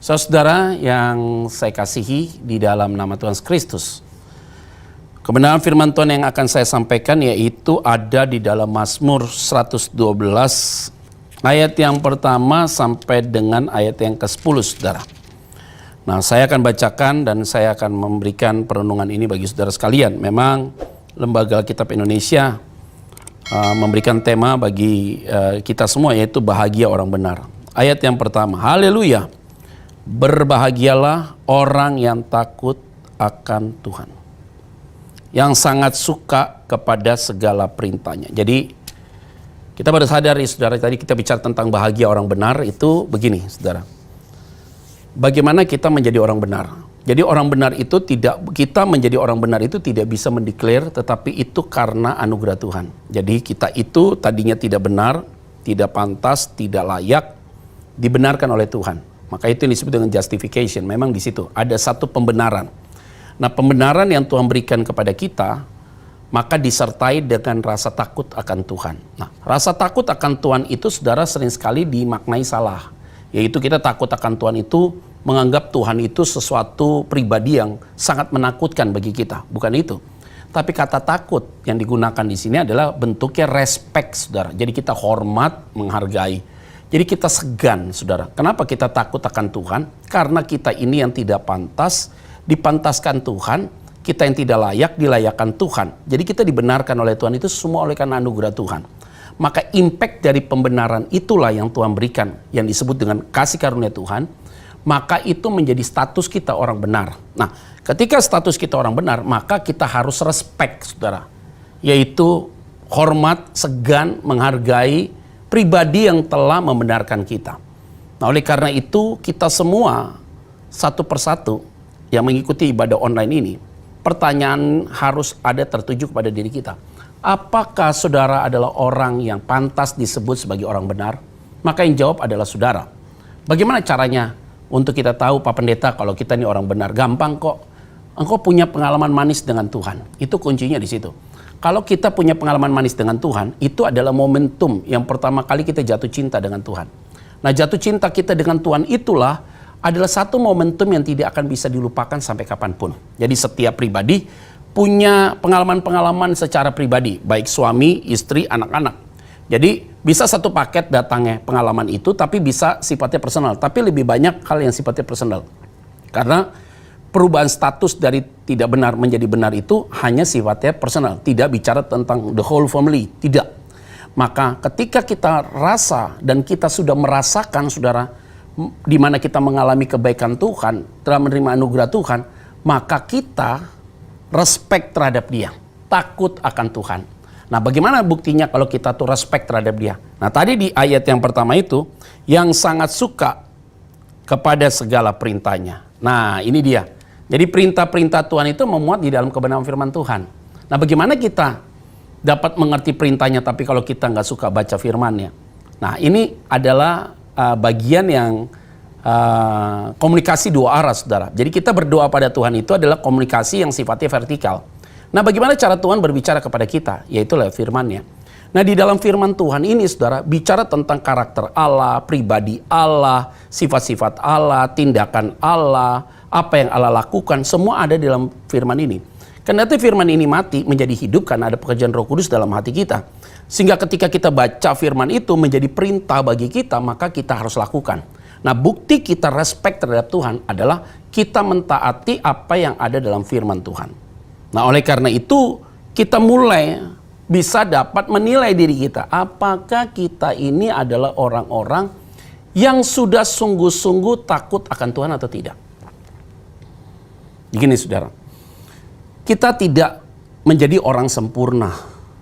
Saudara yang saya kasihi di dalam nama Tuhan Kristus, kebenaran firman Tuhan yang akan saya sampaikan yaitu ada di dalam Mazmur 112 ayat yang pertama sampai dengan ayat yang ke-10, saudara. Nah, saya akan bacakan dan saya akan memberikan perenungan ini bagi saudara sekalian. Memang Lembaga Kitab Indonesia memberikan tema bagi kita semua, yaitu bahagia orang benar. Ayat yang pertama, haleluya, berbahagialah orang yang takut akan Tuhan, yang sangat suka kepada segala perintahnya. Jadi kita baru sadar, saudara, tadi kita bicara tentang bahagia orang benar itu begini, saudara. Bagaimana kita menjadi orang benar? Jadi orang benar itu kita menjadi orang benar itu tidak bisa mendeklar, tetapi itu karena anugerah Tuhan. Jadi kita itu tadinya tidak benar, tidak pantas, tidak layak, dibenarkan oleh Tuhan. Maka itu yang disebut dengan justification. Memang di situ ada satu pembenaran. Nah, pembenaran yang Tuhan berikan kepada kita, maka disertai dengan rasa takut akan Tuhan. Nah, rasa takut akan Tuhan itu, saudara, sering sekali dimaknai salah. Yaitu kita takut akan Tuhan itu menganggap Tuhan itu sesuatu pribadi yang sangat menakutkan bagi kita. Bukan itu. Tapi kata takut yang digunakan di sini adalah bentuknya respect, saudara. Jadi kita hormat, menghargai. Jadi kita segan, saudara. Kenapa kita takut akan Tuhan? Karena kita ini yang tidak pantas, dipantaskan Tuhan. Kita yang tidak layak, dilayakkan Tuhan. Jadi kita dibenarkan oleh Tuhan itu semua oleh karena anugerah Tuhan. Maka impact dari pembenaran itulah yang Tuhan berikan, yang disebut dengan kasih karunia Tuhan. Maka itu menjadi status kita orang benar. Nah, ketika status kita orang benar, maka kita harus respect, saudara. Yaitu hormat, segan, menghargai pribadi yang telah membenarkan kita. Nah, oleh karena itu kita semua satu persatu yang mengikuti ibadah online ini, pertanyaan harus ada tertuju kepada diri kita. Apakah saudara adalah orang yang pantas disebut sebagai orang benar? Maka yang jawab adalah saudara. Bagaimana caranya untuk kita tahu, Pak Pendeta, kalau kita ini orang benar? Gampang kok. Engkau punya pengalaman manis dengan Tuhan. Itu kuncinya di situ. Kalau kita punya pengalaman manis dengan Tuhan, itu adalah momentum yang pertama kali kita jatuh cinta dengan Tuhan. Nah, jatuh cinta kita dengan Tuhan itulah adalah satu momentum yang tidak akan bisa dilupakan sampai kapanpun. Jadi setiap pribadi punya pengalaman-pengalaman secara pribadi, baik suami, istri, anak-anak. Jadi bisa satu paket datangnya pengalaman itu, tapi bisa sifatnya personal. Tapi lebih banyak hal yang sifatnya personal. Karena perubahan status dari tidak benar menjadi benar itu hanya sifatnya personal. Tidak bicara tentang the whole family, tidak. Maka ketika kita rasa dan kita sudah merasakan, saudara, di mana kita mengalami kebaikan Tuhan, telah menerima anugerah Tuhan, maka kita respect terhadap dia, takut akan Tuhan. Nah, bagaimana buktinya kalau kita tuh respect terhadap dia? Nah, tadi di ayat yang pertama itu, yang sangat suka kepada segala perintahnya. Nah, ini dia. Jadi perintah-perintah Tuhan itu memuat di dalam kebenaran firman Tuhan. Nah, bagaimana kita dapat mengerti perintahnya tapi kalau kita nggak suka baca firmannya? Nah, ini adalah bagian yang komunikasi dua arah, saudara. Jadi kita berdoa pada Tuhan itu adalah komunikasi yang sifatnya vertikal. Nah, bagaimana cara Tuhan berbicara kepada kita? Yaitu lewat firman-Nya. Nah, di dalam firman Tuhan ini, saudara, bicara tentang karakter Allah, pribadi Allah, sifat-sifat Allah, tindakan Allah, apa yang Allah lakukan, semua ada di dalam firman ini. Kendati firman ini mati menjadi hidup karena ada pekerjaan Roh Kudus dalam hati kita. Sehingga ketika kita baca firman itu menjadi perintah bagi kita, maka kita harus lakukan. Nah, bukti kita respect terhadap Tuhan adalah kita mentaati apa yang ada dalam firman Tuhan. Nah, oleh karena itu kita mulai bisa dapat menilai diri kita. Apakah kita ini adalah orang-orang yang sudah sungguh-sungguh takut akan Tuhan atau tidak? Begini, saudara. Kita tidak menjadi orang sempurna.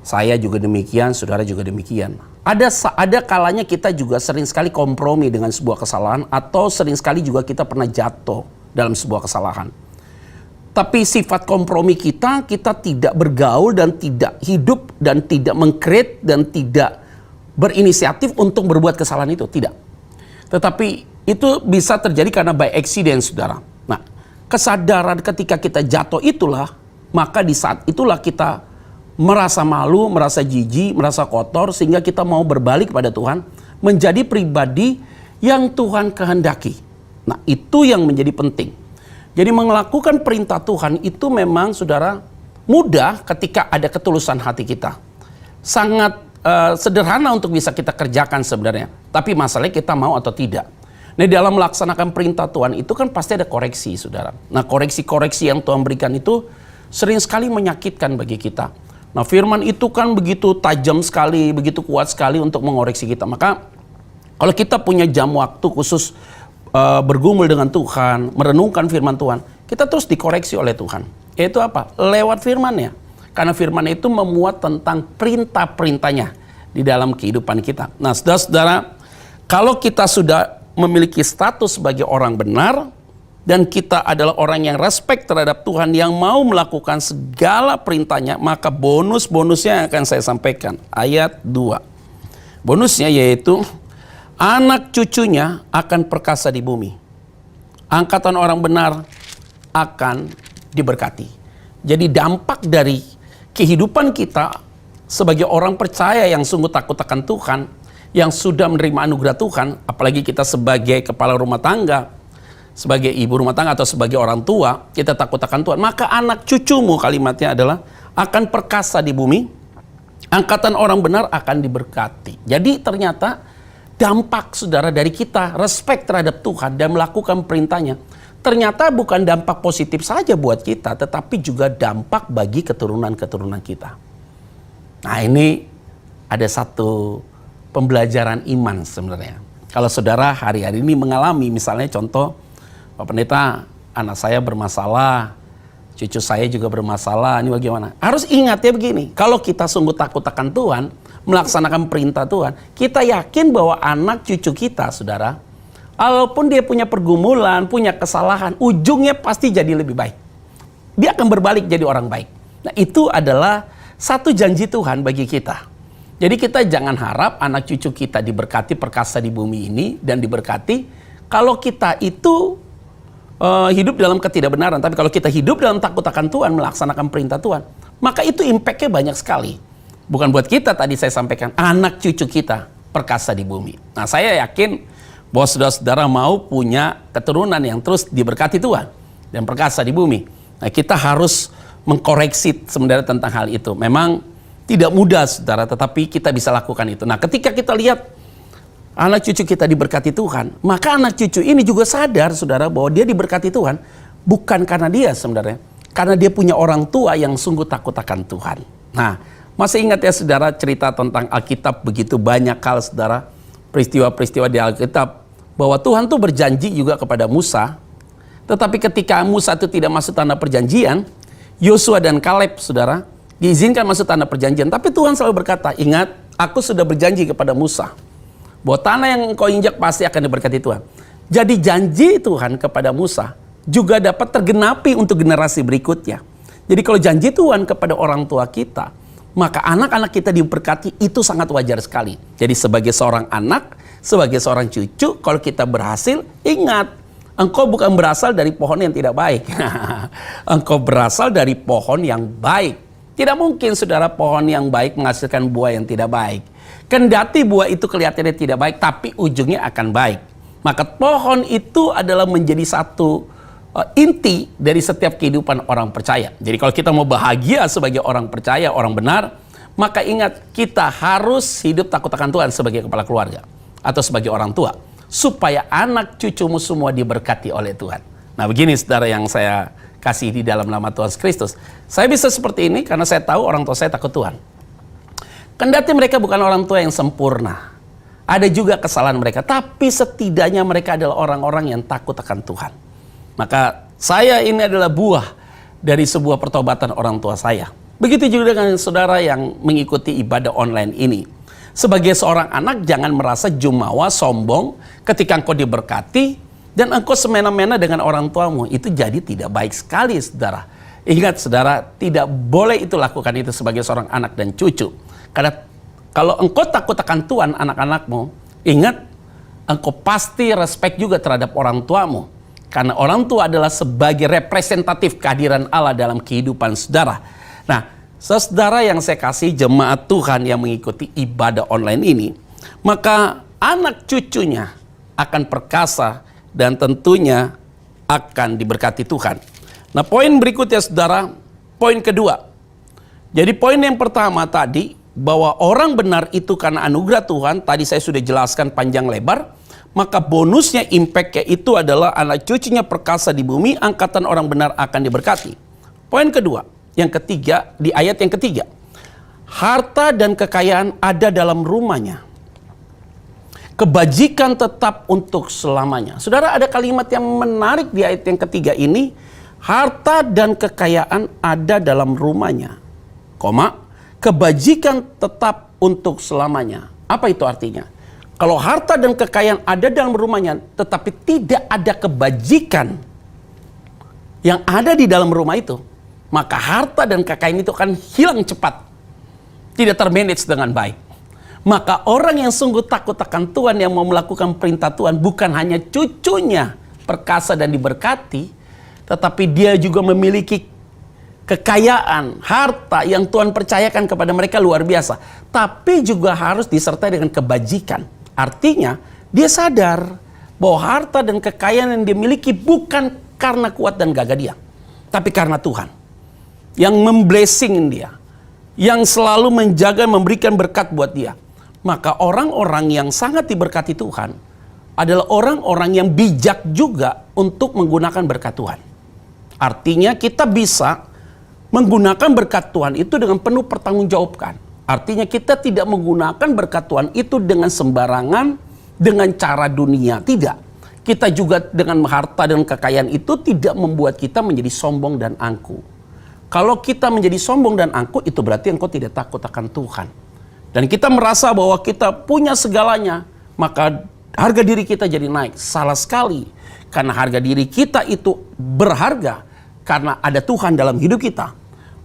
Saya juga demikian, saudara juga demikian. Ada kalanya kita juga sering sekali kompromi dengan sebuah kesalahan, atau sering sekali juga kita pernah jatuh dalam sebuah kesalahan. Tapi sifat kompromi kita tidak bergaul dan tidak hidup dan tidak meng-create dan tidak berinisiatif untuk berbuat kesalahan itu, tidak. Tetapi itu bisa terjadi karena by accident, saudara. Nah, kesadaran ketika kita jatuh itulah, maka di saat itulah kita merasa malu, merasa jijik, merasa kotor, sehingga kita mau berbalik pada Tuhan, menjadi pribadi yang Tuhan kehendaki. Nah, itu yang menjadi penting. Jadi melakukan perintah Tuhan itu memang saudara mudah ketika ada ketulusan hati kita. Sangat sederhana untuk bisa kita kerjakan sebenarnya. Tapi masalahnya kita mau atau tidak. Nah, dalam melaksanakan perintah Tuhan itu kan pasti ada koreksi, saudara. Nah, koreksi-koreksi yang Tuhan berikan itu sering sekali menyakitkan bagi kita. Nah, firman itu kan begitu tajam sekali, begitu kuat sekali untuk mengoreksi kita. Maka kalau kita punya jam waktu khusus bergumul dengan Tuhan, merenungkan firman Tuhan, kita terus dikoreksi oleh Tuhan. Yaitu apa? Lewat firman-Nya. Karena firman itu memuat tentang perintah-perintahnya di dalam kehidupan kita. Nah, saudara-saudara, kalau kita sudah memiliki status sebagai orang benar, dan kita adalah orang yang respect terhadap Tuhan, yang mau melakukan segala perintahnya, maka bonus-bonusnya yang akan saya sampaikan. Ayat 2. Bonusnya yaitu, anak cucunya akan perkasa di bumi. Angkatan orang benar akan diberkati. Jadi dampak dari kehidupan kita sebagai orang percaya yang sungguh takut akan Tuhan, yang sudah menerima anugerah Tuhan, apalagi kita sebagai kepala rumah tangga, sebagai ibu rumah tangga atau sebagai orang tua, kita takut akan Tuhan, maka anak cucumu, kalimatnya adalah, akan perkasa di bumi, angkatan orang benar akan diberkati. Jadi ternyata dampak saudara dari kita respect terhadap Tuhan dan melakukan perintahnya, ternyata bukan dampak positif saja buat kita, tetapi juga dampak bagi keturunan-keturunan kita. Nah, ini ada satu pembelajaran iman sebenarnya. Kalau saudara hari-hari ini mengalami, misalnya contoh, Pak Pendeta, anak saya bermasalah, cucu saya juga bermasalah, ini bagaimana? Harus ingat ya begini, kalau kita sungguh takut akan Tuhan, melaksanakan perintah Tuhan, kita yakin bahwa anak cucu kita, saudara, walaupun dia punya pergumulan, punya kesalahan, ujungnya pasti jadi lebih baik. Dia akan berbalik jadi orang baik. Nah, itu adalah satu janji Tuhan bagi kita. Jadi kita jangan harap anak cucu kita diberkati perkasa di bumi ini dan diberkati kalau kita itu hidup dalam ketidakbenaran. Tapi kalau kita hidup dalam takut akan Tuhan, melaksanakan perintah Tuhan, maka itu impact-nya banyak sekali. Bukan buat kita, tadi saya sampaikan, anak cucu kita perkasa di bumi. Nah, saya yakin bahwa saudara-saudara mau punya keturunan yang terus diberkati Tuhan dan perkasa di bumi. Nah, kita harus mengkoreksi sebenarnya tentang hal itu. Memang tidak mudah, saudara, tetapi kita bisa lakukan itu. Nah, ketika kita lihat anak cucu kita diberkati Tuhan, maka anak cucu ini juga sadar, saudara, bahwa dia diberkati Tuhan bukan karena dia sebenarnya, karena dia punya orang tua yang sungguh takut akan Tuhan. Nah, masih ingat ya saudara, cerita tentang Alkitab begitu banyak hal, saudara, peristiwa-peristiwa di Alkitab, bahwa Tuhan tuh berjanji juga kepada Musa, tetapi ketika Musa itu tidak masuk tanah perjanjian, Yosua dan Kaleb, saudara, diizinkan masuk tanah perjanjian. Tapi Tuhan selalu berkata, ingat, aku sudah berjanji kepada Musa bahwa tanah yang engkau injak pasti akan diberkati Tuhan. Jadi janji Tuhan kepada Musa juga dapat tergenapi untuk generasi berikutnya. Jadi kalau janji Tuhan kepada orang tua kita, maka anak-anak kita diberkati, itu sangat wajar sekali. Jadi sebagai seorang anak, sebagai seorang cucu, kalau kita berhasil, ingat, engkau bukan berasal dari pohon yang tidak baik. Engkau berasal dari pohon yang baik. Tidak mungkin, saudara, pohon yang baik menghasilkan buah yang tidak baik. Kendati buah itu kelihatannya tidak baik, tapi ujungnya akan baik. Maka pohon itu adalah menjadi satu inti dari setiap kehidupan orang percaya. Jadi kalau kita mau bahagia sebagai orang percaya, orang benar, maka ingat, kita harus hidup takut akan Tuhan sebagai kepala keluarga atau sebagai orang tua, supaya anak cucumu semua diberkati oleh Tuhan. Nah, begini saudara yang saya kasih di dalam nama Tuhan Kristus. Saya bisa seperti ini karena saya tahu orang tua saya takut Tuhan. Kendati mereka bukan orang tua yang sempurna, ada juga kesalahan mereka, tapi setidaknya mereka adalah orang-orang yang takut akan Tuhan. Maka saya ini adalah buah dari sebuah pertobatan orang tua saya. Begitu juga dengan saudara yang mengikuti ibadah online ini. Sebagai seorang anak, jangan merasa jumawa, sombong ketika engkau diberkati dan engkau semena-mena dengan orang tuamu. Itu jadi tidak baik sekali, saudara. Ingat, saudara, tidak boleh itu lakukan itu sebagai seorang anak dan cucu. Karena kalau engkau takut akan Tuhan, anak-anakmu, ingat, engkau pasti respect juga terhadap orang tuamu. Karena orang tua adalah sebagai representatif kehadiran Allah dalam kehidupan saudara. Nah, saudara yang saya kasih, jemaat Tuhan yang mengikuti ibadah online ini, maka anak cucunya akan perkasa dan tentunya akan diberkati Tuhan. Nah, poin berikutnya saudara, poin kedua. Jadi poin yang pertama tadi, bahwa orang benar itu karena anugerah Tuhan, tadi saya sudah jelaskan panjang lebar. Maka bonusnya, impactnya itu adalah anak cucunya perkasa di bumi, angkatan orang benar akan diberkati. Poin kedua, yang ketiga, di ayat yang ketiga. Harta dan kekayaan ada dalam rumahnya. Kebajikan tetap untuk selamanya. Saudara, ada kalimat yang menarik di ayat yang ketiga ini. Harta dan kekayaan ada dalam rumahnya. Kebajikan tetap untuk selamanya. Apa itu artinya? Kalau harta dan kekayaan ada dalam rumahnya, tetapi tidak ada kebajikan yang ada di dalam rumah itu, maka harta dan kekayaan itu akan hilang cepat. Tidak termanage dengan baik. Maka orang yang sungguh takut akan Tuhan, yang mau melakukan perintah Tuhan, bukan hanya cucunya perkasa dan diberkati, tetapi dia juga memiliki kekayaan, harta yang Tuhan percayakan kepada mereka luar biasa. Tapi juga harus disertai dengan kebajikan. Artinya, dia sadar bahwa harta dan kekayaan yang dia miliki bukan karena kuat dan gagah dia, tapi karena Tuhan yang memblessing dia, yang selalu menjaga, memberikan berkat buat dia. Maka orang-orang yang sangat diberkati Tuhan adalah orang-orang yang bijak juga untuk menggunakan berkat Tuhan. Artinya kita bisa menggunakan berkat Tuhan itu dengan penuh pertanggungjawabkan. Artinya kita tidak menggunakan berkat Tuhan itu dengan sembarangan, dengan cara dunia. Tidak. Kita juga dengan harta dan kekayaan itu tidak membuat kita menjadi sombong dan angkuh. Kalau kita menjadi sombong dan angkuh, itu berarti engkau tidak takut akan Tuhan. Dan kita merasa bahwa kita punya segalanya, maka harga diri kita jadi naik. Salah sekali. Karena harga diri kita itu berharga karena ada Tuhan dalam hidup kita.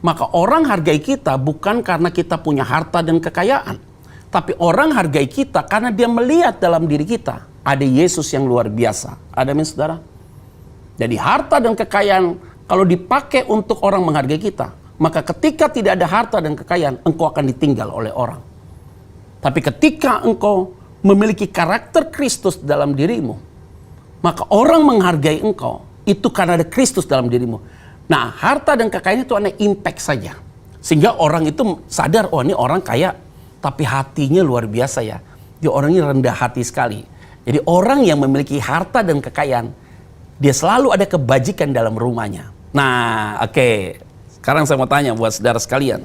Maka orang hargai kita bukan karena kita punya harta dan kekayaan. Tapi orang hargai kita karena dia melihat dalam diri kita ada Yesus yang luar biasa. Ada amin saudara? Jadi harta dan kekayaan kalau dipakai untuk orang menghargai kita, maka ketika tidak ada harta dan kekayaan, engkau akan ditinggal oleh orang. Tapi ketika engkau memiliki karakter Kristus dalam dirimu, maka orang menghargai engkau itu karena ada Kristus dalam dirimu. Nah, harta dan kekayaan itu hanya impact saja. Sehingga orang itu sadar, oh ini orang kaya, tapi hatinya luar biasa ya. Dia orangnya rendah hati sekali. Jadi orang yang memiliki harta dan kekayaan, dia selalu ada kebajikan dalam rumahnya. Nah, oke. Sekarang saya mau tanya buat saudara sekalian.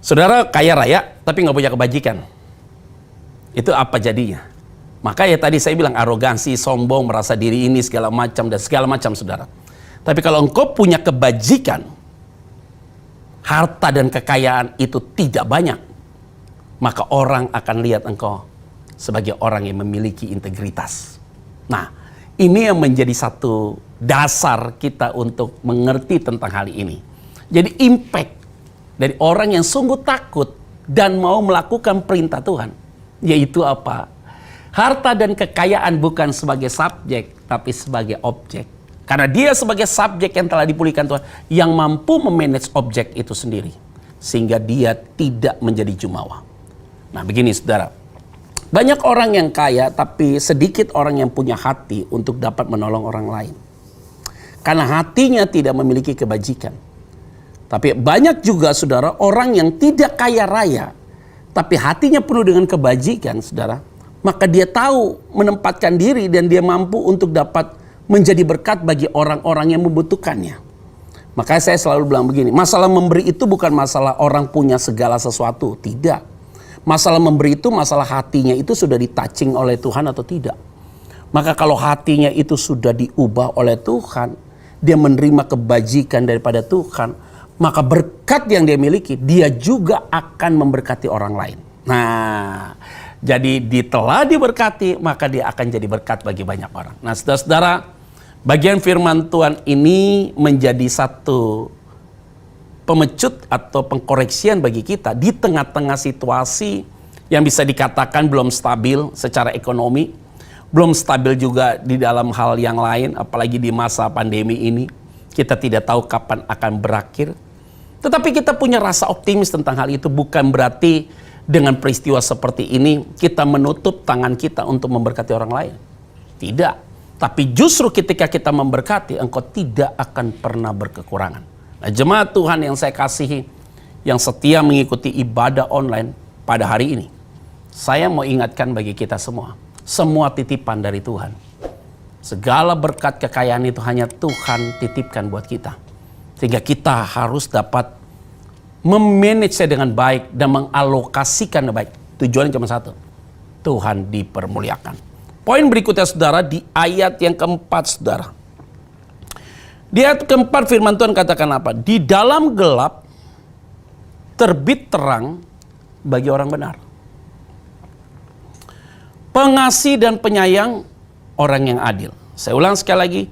Saudara kaya raya, tapi nggak punya kebajikan. Itu apa jadinya? Maka ya tadi saya bilang arogansi, sombong, merasa diri ini segala macam dan segala macam saudara. Tapi kalau engkau punya kebajikan, harta dan kekayaan itu tidak banyak, maka orang akan lihat engkau sebagai orang yang memiliki integritas. Nah, ini yang menjadi satu dasar kita untuk mengerti tentang hal ini. Jadi impact dari orang yang sungguh takut dan mau melakukan perintah Tuhan, yaitu apa? Harta dan kekayaan bukan sebagai subjek, tapi sebagai objek. Karena dia sebagai subjek yang telah dipulihkan Tuhan, yang mampu memanage objek itu sendiri. Sehingga dia tidak menjadi jumawa. Nah begini saudara, banyak orang yang kaya tapi sedikit orang yang punya hati untuk dapat menolong orang lain. Karena hatinya tidak memiliki kebajikan. Tapi banyak juga saudara orang yang tidak kaya raya, tapi hatinya penuh dengan kebajikan saudara. Maka dia tahu menempatkan diri dan dia mampu untuk dapat menjadi berkat bagi orang-orang yang membutuhkannya. Makanya saya selalu bilang begini, masalah memberi itu bukan masalah orang punya segala sesuatu, tidak. Masalah memberi itu masalah hatinya itu sudah ditouching oleh Tuhan atau tidak. Maka kalau hatinya itu sudah diubah oleh Tuhan, dia menerima kebajikan daripada Tuhan, maka berkat yang dia miliki, dia juga akan memberkati orang lain. Nah, jadi telah diberkati, maka dia akan jadi berkat bagi banyak orang. Nah saudara-saudara, bagian firman Tuhan ini menjadi satu pemecut atau pengkoreksian bagi kita di tengah-tengah situasi yang bisa dikatakan belum stabil secara ekonomi, belum stabil juga di dalam hal yang lain, apalagi di masa pandemi ini. Kita tidak tahu kapan akan berakhir. Tetapi kita punya rasa optimis tentang hal itu, bukan berarti dengan peristiwa seperti ini kita menutup tangan kita untuk memberkati orang lain. Tidak. Tapi justru ketika kita memberkati, engkau tidak akan pernah berkekurangan. Nah, jemaat Tuhan yang saya kasihi, yang setia mengikuti ibadah online pada hari ini, saya mau ingatkan bagi kita semua titipan dari Tuhan. Segala berkat kekayaan itu hanya Tuhan titipkan buat kita. Sehingga kita harus dapat memanage dengan baik dan mengalokasikan dengan baik. Tujuannya cuma satu, Tuhan dipermuliakan. Poin berikutnya saudara, di ayat yang keempat saudara. Di ayat keempat firman Tuhan katakan apa? Di dalam gelap terbit terang bagi orang benar. Pengasih dan penyayang orang yang adil. Saya ulang sekali lagi.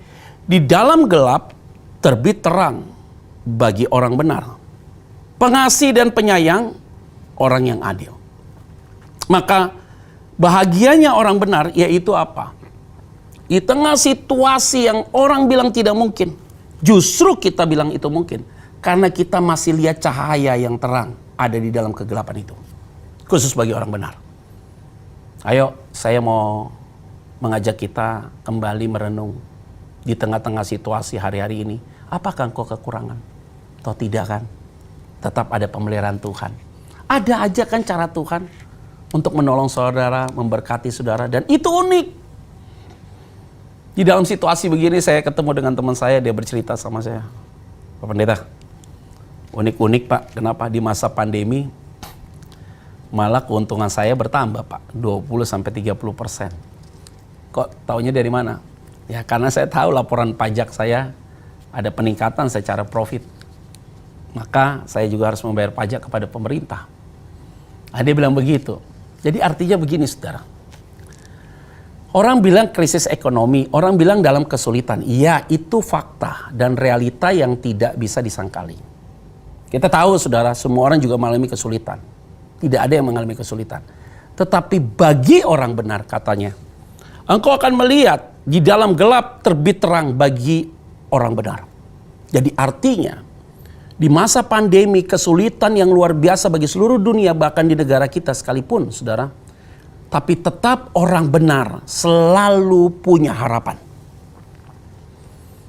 Di dalam gelap terbit terang bagi orang benar. Pengasih dan penyayang orang yang adil. Maka bahagianya orang benar yaitu apa? Di tengah situasi yang orang bilang tidak mungkin, justru kita bilang itu mungkin. Karena kita masih lihat cahaya yang terang ada di dalam kegelapan itu. Khusus bagi orang benar. Ayo, saya mau mengajak kita kembali merenung di tengah-tengah situasi hari-hari ini. Apakah engkau kekurangan? Atau tidak kan? Tetap ada pemeliharaan Tuhan. Ada aja kan cara Tuhan untuk menolong saudara, memberkati saudara. Dan itu unik. Di dalam situasi begini saya ketemu dengan teman saya, dia bercerita sama saya. Pak Pendeta, unik-unik Pak, kenapa di masa pandemi malah keuntungan saya bertambah Pak, 20-30%. Kok taunya dari mana? Ya karena saya tahu laporan pajak saya ada peningkatan secara profit. Maka saya juga harus membayar pajak kepada pemerintah. Nah, dia bilang begitu. Jadi artinya begini saudara. Orang bilang krisis ekonomi, orang bilang dalam kesulitan. Iya, itu fakta dan realita yang tidak bisa disangkali. Kita tahu saudara, semua orang juga mengalami kesulitan. Tidak ada yang mengalami kesulitan. Tetapi bagi orang benar katanya, engkau akan melihat di dalam gelap terbit terang bagi orang benar. Jadi artinya, di masa pandemi kesulitan yang luar biasa bagi seluruh dunia, bahkan di negara kita sekalipun saudara, tapi tetap orang benar selalu punya harapan.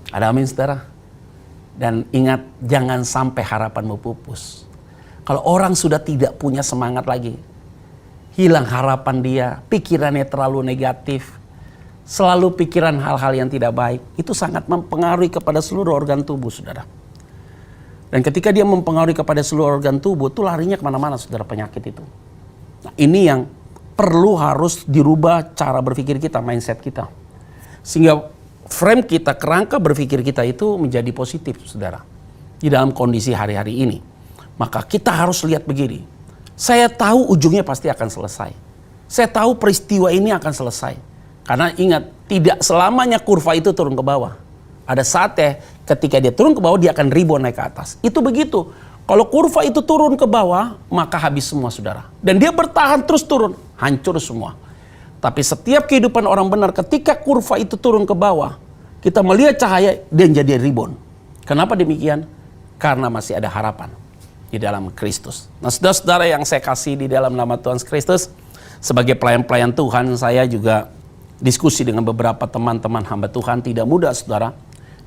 Ada amin saudara? Dan ingat, jangan sampai harapanmu pupus. Kalau orang sudah tidak punya semangat lagi, hilang harapan dia, pikirannya terlalu negatif, selalu pikiran hal-hal yang tidak baik, itu sangat mempengaruhi kepada seluruh organ tubuh saudara. Dan ketika dia mempengaruhi kepada seluruh organ tubuh, itu larinya kemana-mana saudara penyakit itu. Nah, ini yang perlu harus dirubah cara berpikir kita, mindset kita. Sehingga frame kita, kerangka berpikir kita itu menjadi positif saudara. Di dalam kondisi hari-hari ini. Maka kita harus lihat begini. Saya tahu ujungnya pasti akan selesai. Saya tahu peristiwa ini akan selesai. Karena ingat, tidak selamanya kurva itu turun ke bawah. Ada saatnya ketika dia turun ke bawah, dia akan rebound naik ke atas. Itu begitu. Kalau kurva itu turun ke bawah, maka habis semua saudara. Dan dia bertahan terus turun, hancur semua. Tapi setiap kehidupan orang benar, ketika kurva itu turun ke bawah, kita melihat cahaya dan jadi rebound. Kenapa demikian? Karena masih ada harapan di dalam Kristus. Nah saudara-saudara yang saya kasih di dalam nama Tuhan Kristus, sebagai pelayan-pelayan Tuhan, saya juga diskusi dengan beberapa teman-teman hamba Tuhan. Tidak mudah saudara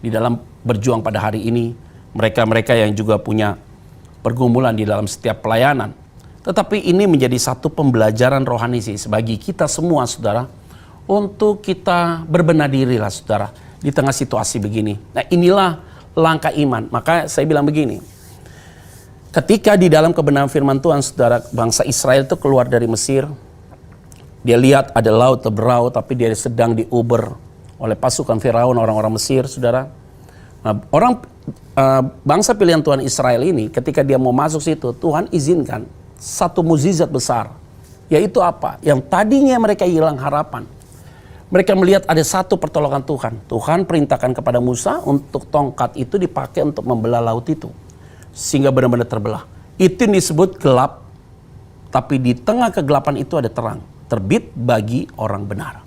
di dalam berjuang pada hari ini. Mereka-mereka yang juga punya pergumulan di dalam setiap pelayanan. Tetapi ini menjadi satu pembelajaran rohani sih bagi kita semua saudara. Untuk kita berbenah diri lah saudara di tengah situasi begini. Nah inilah langkah iman. Maka saya bilang begini. Ketika di dalam kebenaran firman Tuhan saudara, bangsa Israel itu keluar dari Mesir. Dia lihat ada laut terberau, tapi dia sedang diuber oleh pasukan Firaun, orang-orang Mesir, saudara. Nah, bangsa pilihan Tuhan Israel ini, ketika dia mau masuk situ, Tuhan izinkan satu mukjizat besar. Yaitu apa? Yang tadinya mereka hilang harapan. Mereka melihat ada satu pertolongan Tuhan. Tuhan perintahkan kepada Musa untuk tongkat itu dipakai untuk membelah laut itu. Sehingga benar-benar terbelah. Itu disebut gelap. Tapi di tengah kegelapan itu ada terang. Terbit bagi orang benar.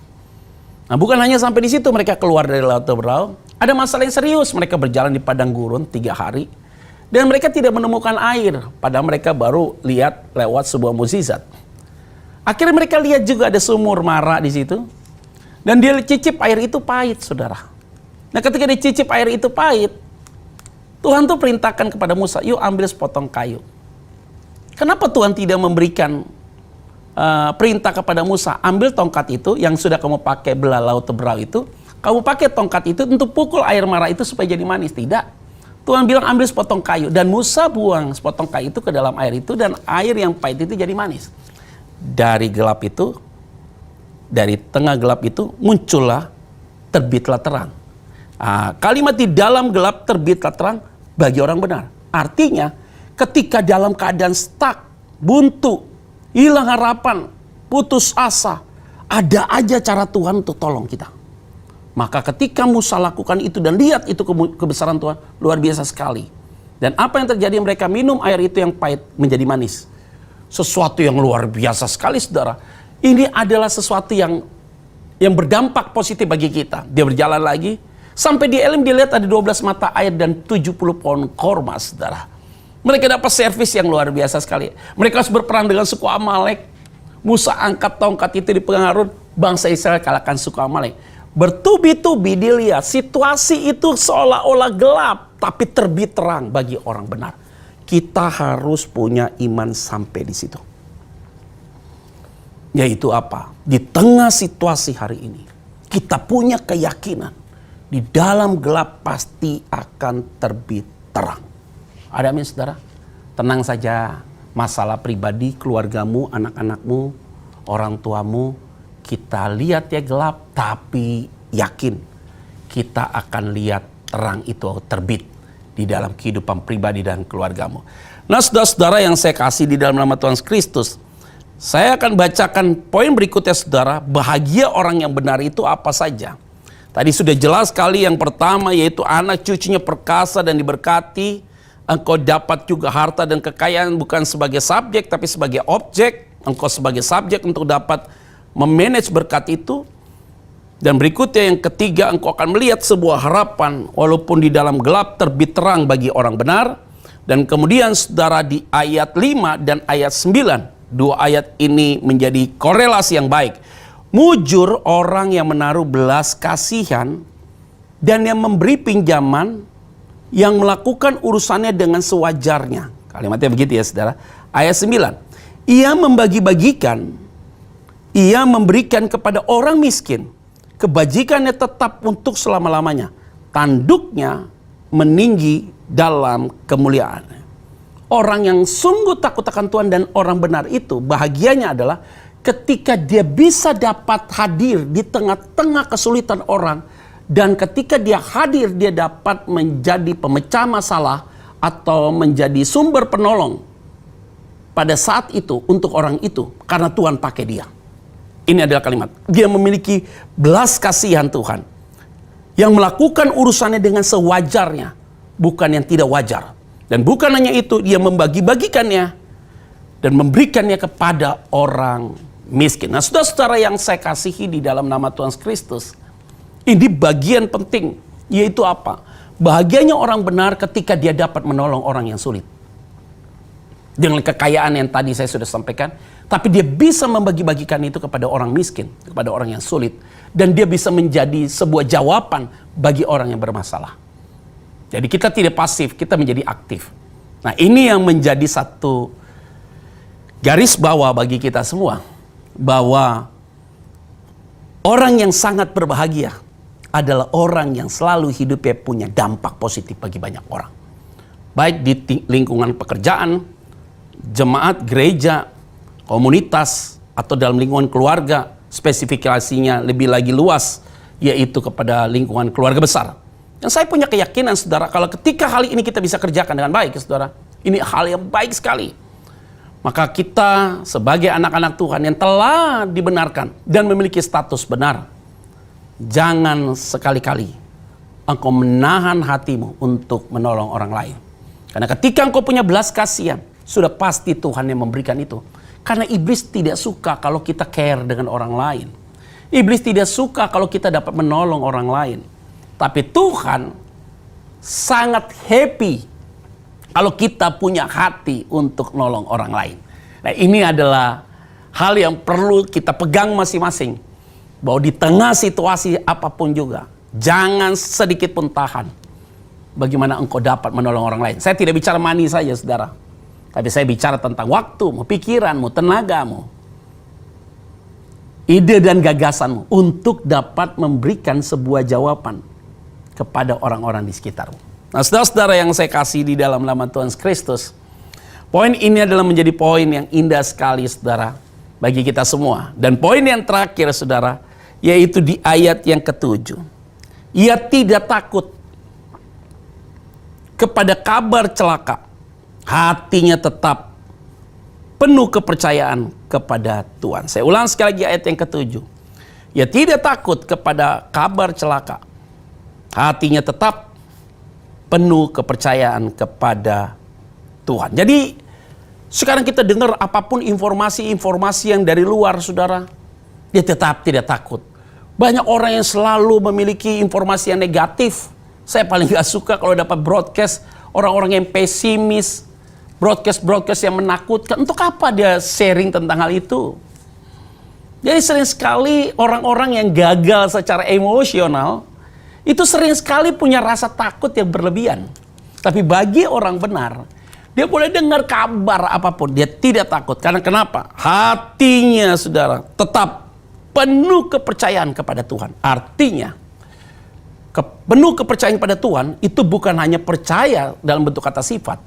Nah bukan hanya sampai di situ mereka keluar dari laut terberau. Ada masalah yang serius. Mereka berjalan di padang gurun 3 hari. Dan mereka tidak menemukan air. Padahal mereka baru lihat lewat sebuah mukjizat. Akhirnya mereka lihat juga ada sumur mara di situ. Dan dia cicip air itu pahit, saudara. Nah ketika dicicip air itu pahit, Tuhan tuh perintahkan kepada Musa, yuk ambil sepotong kayu. Kenapa Tuhan tidak memberikan perintah kepada Musa, ambil tongkat itu yang sudah kamu pakai belah laut Teberau itu, kamu pakai tongkat itu untuk pukul air mara itu supaya jadi manis? Tidak. Tuhan bilang ambil sepotong kayu, dan Musa buang sepotong kayu itu ke dalam air itu, dan air yang pahit itu jadi manis. Dari gelap itu, dari tengah gelap itu muncullah, terbitlah terang. Kalimat di dalam gelap terbitlah terang bagi orang benar. Artinya ketika dalam keadaan stuck, buntu, hilang harapan, putus asa, ada aja cara Tuhan untuk tolong kita. Maka ketika Musa lakukan itu dan lihat itu kebesaran Tuhan, luar biasa sekali. Dan apa yang terjadi, mereka minum air itu yang pahit menjadi manis. Sesuatu yang luar biasa sekali, saudara. Ini adalah sesuatu yang berdampak positif bagi kita. Dia berjalan lagi, sampai di Elim dia lihat ada 12 mata air dan 70 pohon korma, saudara. Mereka dapat servis yang luar biasa sekali. Mereka harus berperang dengan suku Amalek. Musa angkat tongkat itu di pegang Harun, bangsa Israel kalahkan suku Amalek. Bertubi-tubi dilihat situasi itu seolah-olah gelap, tapi terbit terang bagi orang benar. Kita harus punya iman sampai di situ. Yaitu apa? Di tengah situasi hari ini, kita punya keyakinan di dalam gelap pasti akan terbit terang. Ada amin, saudara? Tenang saja, masalah pribadi, keluargamu, anak-anakmu, orang tuamu, kita lihat ya gelap, tapi yakin kita akan lihat terang itu terbit di dalam kehidupan pribadi dan keluargamu. Nah, saudara-saudara yang saya kasih di dalam nama Tuhan Kristus, saya akan bacakan poin berikutnya, saudara. Bahagia orang yang benar itu apa saja? Tadi sudah jelas sekali, yang pertama yaitu anak cucunya perkasa dan diberkati. Engkau dapat juga harta dan kekayaan bukan sebagai subjek tapi sebagai objek. Engkau sebagai subjek untuk dapat memanage berkat itu. Dan berikutnya yang ketiga, engkau akan melihat sebuah harapan walaupun di dalam gelap terbit terang bagi orang benar. Dan kemudian saudara di ayat 5 dan ayat 9, dua ayat ini menjadi korelasi yang baik. Mujur orang yang menaruh belas kasihan dan yang memberi pinjaman, yang melakukan urusannya dengan sewajarnya. Kalimatnya begitu ya, saudara. Ayat 9. Ia membagi-bagikan, ia memberikan kepada orang miskin. Kebajikannya tetap untuk selama-lamanya. Tanduknya meninggi dalam kemuliaan. Orang yang sungguh takut akan Tuhan dan orang benar itu, bahagianya adalah ketika dia bisa dapat hadir di tengah-tengah kesulitan orang. Dan ketika dia hadir, dia dapat menjadi pemecah masalah atau menjadi sumber penolong pada saat itu untuk orang itu, karena Tuhan pakai dia. Ini adalah kalimat, dia memiliki belas kasihan Tuhan, yang melakukan urusannya dengan sewajarnya, bukan yang tidak wajar. Dan bukan hanya itu, dia membagi-bagikannya dan memberikannya kepada orang miskin. Nah, saudara-saudara yang saya kasihi di dalam nama Tuhan Kristus, ini bagian penting, yaitu apa? Bahagianya orang benar ketika dia dapat menolong orang yang sulit. Dengan kekayaan yang tadi saya sudah sampaikan, tapi dia bisa membagi-bagikan itu kepada orang miskin, kepada orang yang sulit. Dan dia bisa menjadi sebuah jawaban bagi orang yang bermasalah. Jadi kita tidak pasif, kita menjadi aktif. Nah, ini yang menjadi satu garis bawah bagi kita semua. Bahwa orang yang sangat berbahagia adalah orang yang selalu hidupnya punya dampak positif bagi banyak orang. Baik di lingkungan pekerjaan, jemaat, gereja, komunitas, atau dalam lingkungan keluarga, spesifikasinya lebih lagi luas, yaitu kepada lingkungan keluarga besar. Dan saya punya keyakinan, saudara, kalau ketika hal ini kita bisa kerjakan dengan baik, saudara, ini hal yang baik sekali. Maka kita sebagai anak-anak Tuhan yang telah dibenarkan dan memiliki status benar, jangan sekali-kali engkau menahan hatimu untuk menolong orang lain. Karena ketika engkau punya belas kasihan, sudah pasti Tuhan yang memberikan itu. Karena iblis tidak suka kalau kita care dengan orang lain. Iblis tidak suka kalau kita dapat menolong orang lain. Tapi Tuhan sangat happy kalau kita punya hati untuk nolong orang lain. Nah, ini adalah hal yang perlu kita pegang masing-masing. bahwa di tengah situasi apapun juga, jangan sedikit pun tahan bagaimana engkau dapat menolong orang lain. Saya tidak bicara money saja, saudara. Tapi saya bicara tentang waktumu, pikiranmu, tenagamu, ide dan gagasanmu untuk dapat memberikan sebuah jawaban kepada orang-orang di sekitarmu. Nah, saudara-saudara yang saya kasih di dalam nama Tuhan Kristus, poin ini adalah menjadi poin yang indah sekali, saudara, bagi kita semua. Dan poin yang terakhir, saudara, yaitu di ayat yang ke-7. Ia tidak takut kepada kabar celaka. Hatinya tetap penuh kepercayaan kepada Tuhan. Saya ulang sekali lagi ayat yang ke-7. Ia tidak takut kepada kabar celaka. Hatinya tetap penuh kepercayaan kepada Tuhan. Jadi sekarang kita dengar apapun informasi-informasi yang dari luar, saudara, dia tetap tidak takut. Banyak orang yang selalu memiliki informasi yang negatif. Saya paling gak suka kalau dapat broadcast orang-orang yang pesimis, broadcast yang menakutkan. Untuk apa dia sharing tentang hal itu? Jadi sering sekali orang-orang yang gagal secara emosional itu sering sekali punya rasa takut yang berlebihan. Tapi bagi orang benar, dia boleh dengar kabar apapun, dia tidak takut. Karena kenapa? Hatinya, saudara, tetap penuh kepercayaan kepada Tuhan. Artinya, penuh kepercayaan kepada Tuhan itu bukan hanya percaya dalam bentuk kata sifat,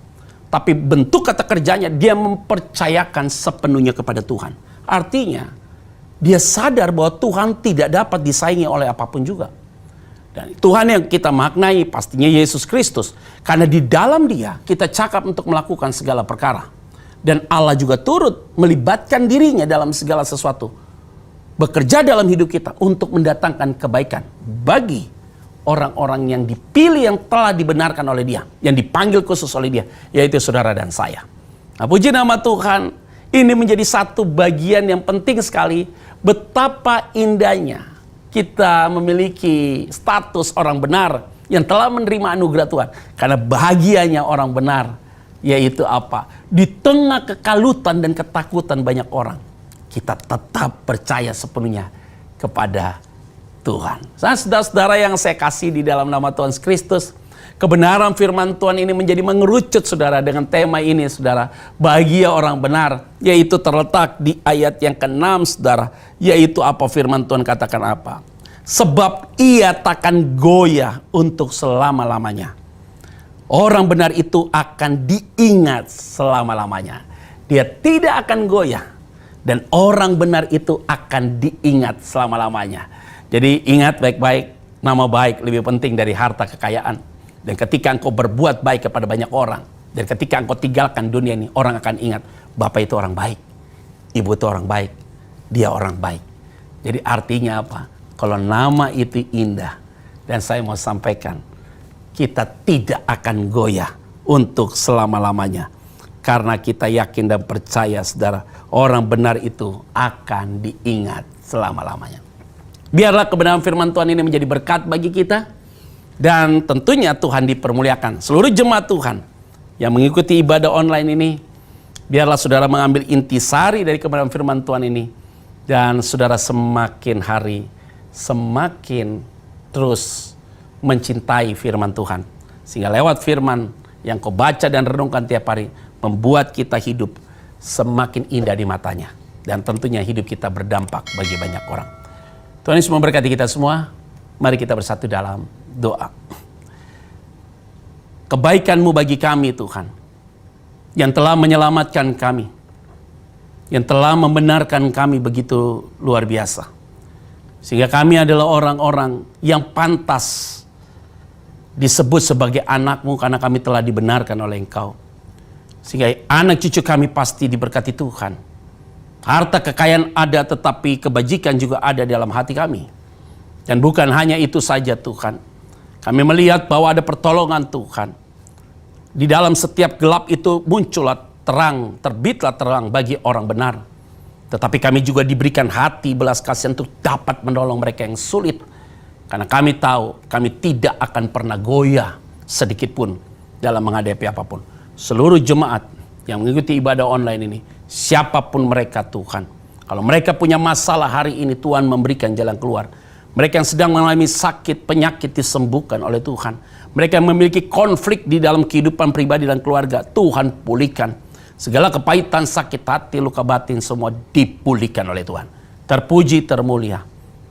tapi bentuk kata kerjanya, dia mempercayakan sepenuhnya kepada Tuhan. Artinya, dia sadar bahwa Tuhan tidak dapat disaingi oleh apapun juga. Dan Tuhan yang kita maknai pastinya Yesus Kristus. Karena di dalam Dia kita cakap untuk melakukan segala perkara. Dan Allah juga turut melibatkan dirinya dalam segala sesuatu. Bekerja dalam hidup kita untuk mendatangkan kebaikan bagi orang-orang yang dipilih, yang telah dibenarkan oleh Dia, yang dipanggil khusus oleh Dia, yaitu saudara dan saya. Nah, puji nama Tuhan, ini menjadi satu bagian yang penting sekali. Betapa indahnya kita memiliki status orang benar yang telah menerima anugerah Tuhan. Karena bahagianya orang benar, yaitu apa? Di tengah kekalutan dan ketakutan banyak orang, kita tetap percaya sepenuhnya kepada Tuhan. Saudara-saudara yang saya kasih di dalam nama Tuhan Kristus, kebenaran firman Tuhan ini menjadi mengerucut, saudara, dengan tema ini, saudara. Bahagia orang benar, yaitu terletak di ayat yang ke-6, saudara. Yaitu apa firman Tuhan katakan apa? Sebab ia takkan goyah untuk selama-lamanya. Orang benar itu akan diingat selama-lamanya. Dia tidak akan goyah. Dan orang benar itu akan diingat selama-lamanya. Jadi ingat baik-baik, nama baik lebih penting dari harta kekayaan. Dan ketika engkau berbuat baik kepada banyak orang, dan ketika engkau tinggalkan dunia ini, orang akan ingat, Bapak itu orang baik, Ibu itu orang baik, dia orang baik. Jadi artinya apa? Kalau nama itu indah, dan saya mau sampaikan, kita tidak akan goyah untuk selama-lamanya. Karena kita yakin dan percaya, saudara, orang benar itu akan diingat selama-lamanya. Biarlah kebenaran firman Tuhan ini menjadi berkat bagi kita. Dan tentunya Tuhan dipermuliakan. Seluruh jemaat Tuhan yang mengikuti ibadah online ini, biarlah saudara mengambil intisari dari kebenaran firman Tuhan ini. Dan saudara semakin hari, semakin terus mencintai firman Tuhan. Sehingga lewat firman yang kau baca dan renungkan tiap hari, membuat kita hidup semakin indah di matanya. Dan tentunya hidup kita berdampak bagi banyak orang. Tuhan Yesus memberkati kita semua. Mari kita bersatu dalam doa. Kebaikan-Mu bagi kami, Tuhan, yang telah menyelamatkan kami, yang telah membenarkan kami begitu luar biasa. Sehingga kami adalah orang-orang yang pantas disebut sebagai anak-Mu karena kami telah dibenarkan oleh Engkau. Sehingga anak cucu kami pasti diberkati Tuhan. Harta kekayaan ada, tetapi kebajikan juga ada dalam hati kami. Dan bukan hanya itu saja, Tuhan. Kami melihat bahwa ada pertolongan Tuhan. Di dalam setiap gelap itu muncullah terang, terbitlah terang bagi orang benar. Tetapi kami juga diberikan hati belas kasihan untuk dapat menolong mereka yang sulit. Karena kami tahu kami tidak akan pernah goyah sedikit pun dalam menghadapi apapun. Seluruh jemaat yang mengikuti ibadah online ini, siapapun mereka, Tuhan, Kalau mereka punya masalah hari ini, Tuhan memberikan jalan keluar. Mereka yang sedang mengalami sakit, penyakit disembuhkan oleh Tuhan. Mereka yang memiliki konflik di dalam kehidupan pribadi dan keluarga, Tuhan pulihkan. Segala kepahitan, sakit hati, luka batin, semua dipulihkan oleh Tuhan. Terpuji, termulia.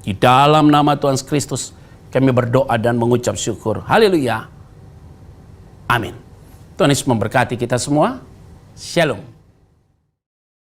Di dalam nama Tuhan Kristus, kami berdoa dan mengucap syukur. Haleluya. Amin. Tuhan Yesus memberkati kita semua. Shalom.